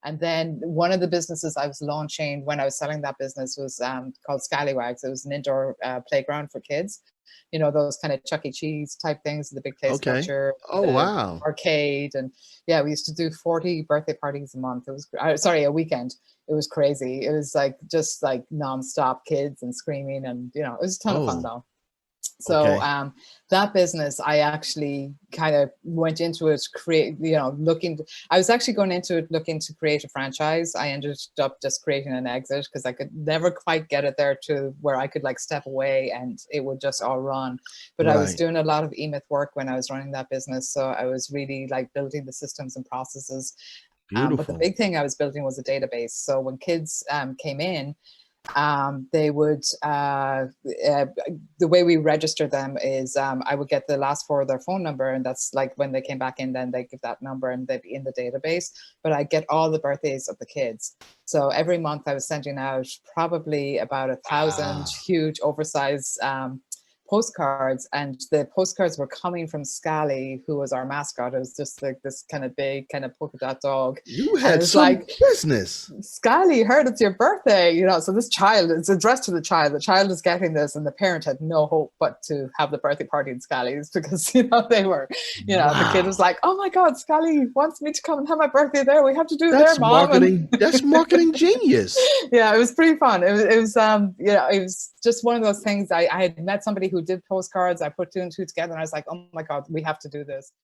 And then one of the businesses I was launching when I was selling that business was called Scallywags. It was an indoor playground for kids. You know, those kind of Chuck E. Cheese type things, the big play Okay. structure, Oh, the wow. arcade. And yeah, we used to do 40 birthday parties a month. It was, sorry, a weekend. It was crazy. It was like just like nonstop kids and screaming. And, you know, it was a ton of fun Oh, though. So okay. that business, I actually kind of went into it, I was actually going into it looking to create a franchise. I ended up just creating an exit because I could never quite get it there to where I could like step away and it would just all run. But I was Right. doing a lot of emyth work when I was running that business. So I was really like building the systems and processes. But the Beautiful. big thing I was building was a database. So when kids came in, they would the way we register them is I would get the last four of their phone number, and that's like when they came back in, then they give that number and they'd be in the database. But I get all the birthdays of the kids. So every month I was sending out probably about 1,000 Ah, huge oversized postcards, and the postcards were coming from Scally, who was our mascot. It was just like this kind of big kind of polka dot dog, you and it had was some like, business. Skyly, heard it's your birthday, you know. So this child, it's addressed to the child. The child is getting this, and the parent had no hope but to have the birthday party in Scully's because, you know, they were, you know, the kid was Wow. like, "Oh my God, Scully wants me to come and have my birthday there. We have to do it there, That's mom." And marketing. That's marketing genius. yeah, it was pretty fun. You know, it was just one of those things. I had met somebody who did postcards. I put two and two together, and I was like, "Oh my God, we have to do this."